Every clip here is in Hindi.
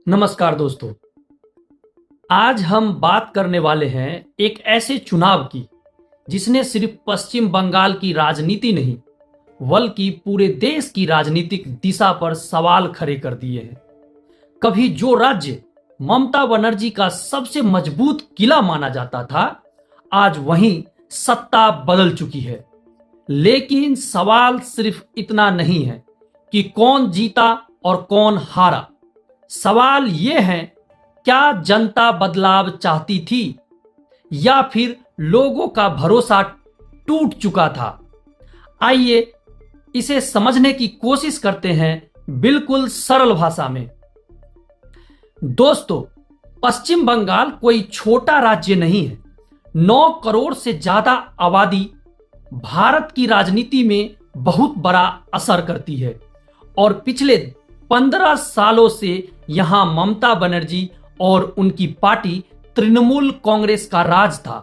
नमस्कार दोस्तों। आज हम बात करने वाले हैं एक ऐसे चुनाव की जिसने सिर्फ पश्चिम बंगाल की राजनीति नहीं बल्कि पूरे देश की राजनीतिक दिशा पर सवाल खड़े कर दिए हैं। कभी जो राज्य ममता बनर्जी का सबसे मजबूत किला माना जाता था, आज वहीं सत्ता बदल चुकी है। लेकिन सवाल सिर्फ इतना नहीं है कि कौन जीता और कौन हारा। सवाल यह है, क्या जनता बदलाव चाहती थी या फिर लोगों का भरोसा टूट चुका था। आइए इसे समझने की कोशिश करते हैं बिल्कुल सरल भाषा में। दोस्तों, पश्चिम बंगाल कोई छोटा राज्य नहीं है। 9 करोड़ से ज्यादा आबादी भारत की राजनीति में बहुत बड़ा असर करती है और पिछले 15 सालों से यहां ममता बनर्जी और उनकी पार्टी तृणमूल कांग्रेस का राज था।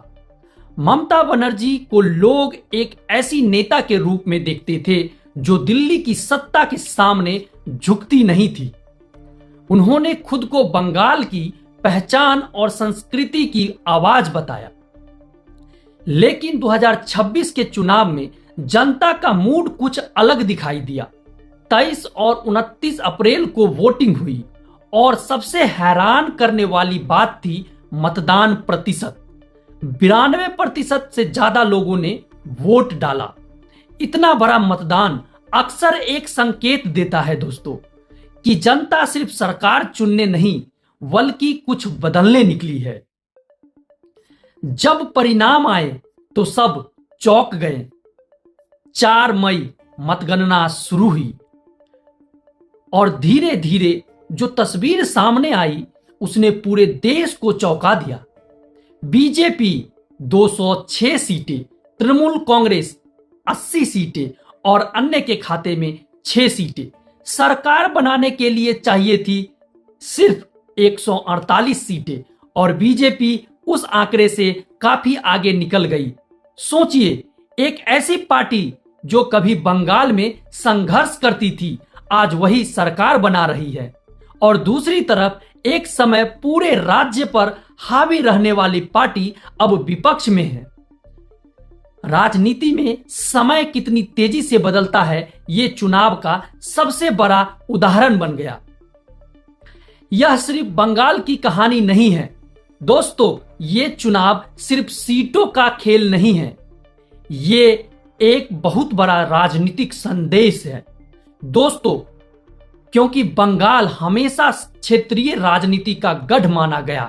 ममता बनर्जी को लोग एक ऐसी नेता के रूप में देखते थे जो दिल्ली की सत्ता के सामने झुकती नहीं थी। उन्होंने खुद को बंगाल की पहचान और संस्कृति की आवाज बताया। लेकिन 2026 के चुनाव में जनता का मूड कुछ अलग दिखाई दिया। 23 और 29 अप्रैल को वोटिंग हुई और सबसे हैरान करने वाली बात थी मतदान प्रतिशत। 92% से ज्यादा लोगों ने वोट डाला। इतना बड़ा मतदान अक्सर एक संकेत देता है दोस्तों कि जनता सिर्फ सरकार चुनने नहीं बल्कि कुछ बदलने निकली है। जब परिणाम आए तो सब चौंक गए। 4 मई मतगणना शुरू हुई और धीरे धीरे जो तस्वीर सामने आई उसने पूरे देश को चौंका दिया। बीजेपी 206 सीटें, तृणमूल कांग्रेस 80 सीटें और अन्य के खाते में 6 सीटें। सरकार बनाने के लिए चाहिए थी सिर्फ 148 सीटें और बीजेपी उस आंकड़े से काफी आगे निकल गई। सोचिए, एक ऐसी पार्टी जो कभी बंगाल में संघर्ष करती थी आज वही सरकार बना रही है और दूसरी तरफ एक समय पूरे राज्य पर हावी रहने वाली पार्टी अब विपक्ष में है। राजनीति में समय कितनी तेजी से बदलता है, ये चुनाव का सबसे बड़ा उदाहरण बन गया। यह सिर्फ बंगाल की कहानी नहीं है दोस्तों, ये चुनाव सिर्फ सीटों का खेल नहीं है, ये एक बहुत बड़ा राजनीतिक संदेश है दोस्तों। क्योंकि बंगाल हमेशा क्षेत्रीय राजनीति का गढ़ माना गया।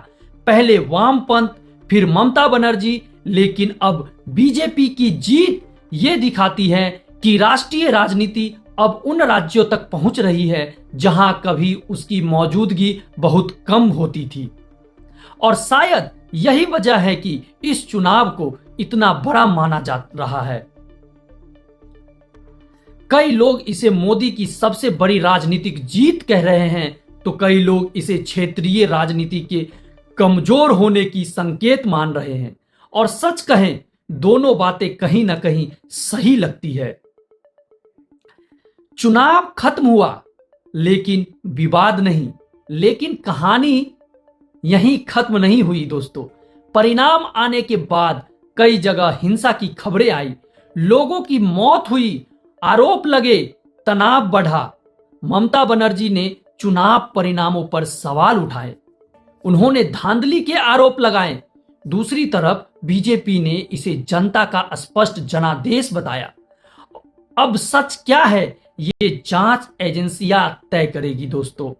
पहले वामपंथ, फिर ममता बनर्जी, लेकिन अब बीजेपी की जीत ये दिखाती है कि राष्ट्रीय राजनीति अब उन राज्यों तक पहुंच रही है जहां कभी उसकी मौजूदगी बहुत कम होती थी। और शायद यही वजह है कि इस चुनाव को इतना बड़ा माना जा रहा है। कई लोग इसे मोदी की सबसे बड़ी राजनीतिक जीत कह रहे हैं तो कई लोग इसे क्षेत्रीय राजनीति के कमजोर होने की संकेत मान रहे हैं। और सच कहें, दोनों बातें कहीं ना कहीं सही लगती है। चुनाव खत्म हुआ लेकिन विवाद नहीं। लेकिन कहानी यहीं खत्म नहीं हुई दोस्तों। परिणाम आने के बाद कई जगह हिंसा की खबरें आई, लोगों की मौत हुई, आरोप लगे, तनाव बढ़ा। ममता बनर्जी ने चुनाव परिणामों पर सवाल उठाए, उन्होंने धांधली के आरोप लगाए। दूसरी तरफ बीजेपी ने इसे जनता का स्पष्ट जनादेश बताया। अब सच क्या है ये जांच एजेंसियां तय करेगी दोस्तों।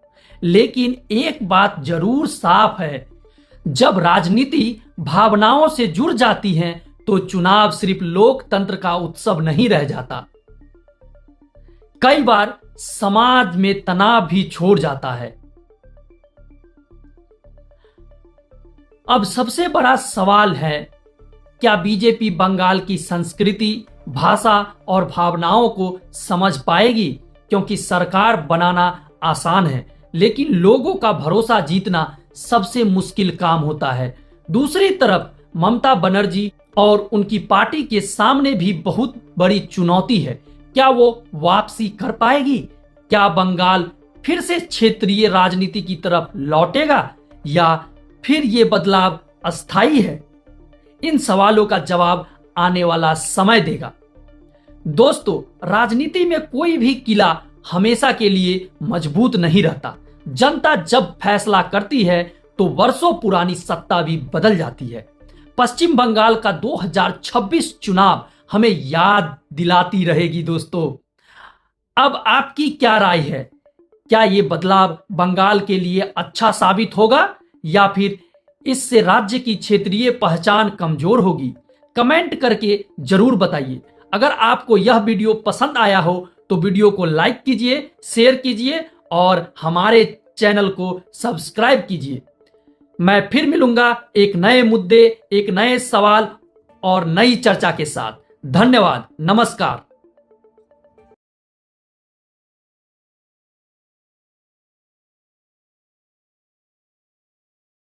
लेकिन एक बात जरूर साफ है, जब राजनीति भावनाओं से जुड़ जाती है तो चुनाव सिर्फ लोकतंत्र का उत्सव नहीं रह जाता, कई बार समाज में तनाव भी छोड़ जाता है। अब सबसे बड़ा सवाल है, क्या बीजेपी बंगाल की संस्कृति, भाषा और भावनाओं को समझ पाएगी? क्योंकि सरकार बनाना आसान है लेकिन लोगों का भरोसा जीतना सबसे मुश्किल काम होता है। दूसरी तरफ ममता बनर्जी और उनकी पार्टी के सामने भी बहुत बड़ी चुनौती है। क्या वो वापसी कर पाएगी? क्या बंगाल फिर से क्षेत्रीय राजनीति की तरफ लौटेगा या फिर ये बदलाव अस्थायी है? इन सवालों का जवाब आने वाला समय देगा। दोस्तों, राजनीति में कोई भी किला हमेशा के लिए मजबूत नहीं रहता। जनता जब फैसला करती है तो वर्षों पुरानी सत्ता भी बदल जाती है। पश्चिम बंगाल का 2026 चुनाव हमें याद दिलाती रहेगी। दोस्तों, अब आपकी क्या राय है? क्या ये बदलाव बंगाल के लिए अच्छा साबित होगा या फिर इससे राज्य की क्षेत्रीय पहचान कमजोर होगी? कमेंट करके जरूर बताइए। अगर आपको यह वीडियो पसंद आया हो तो वीडियो को लाइक कीजिए, शेयर कीजिए और हमारे चैनल को सब्सक्राइब कीजिए। मैं फिर मिलूंगा एक नए मुद्दे, एक नए सवाल और नई चर्चा के साथ। धन्यवाद, नमस्कार।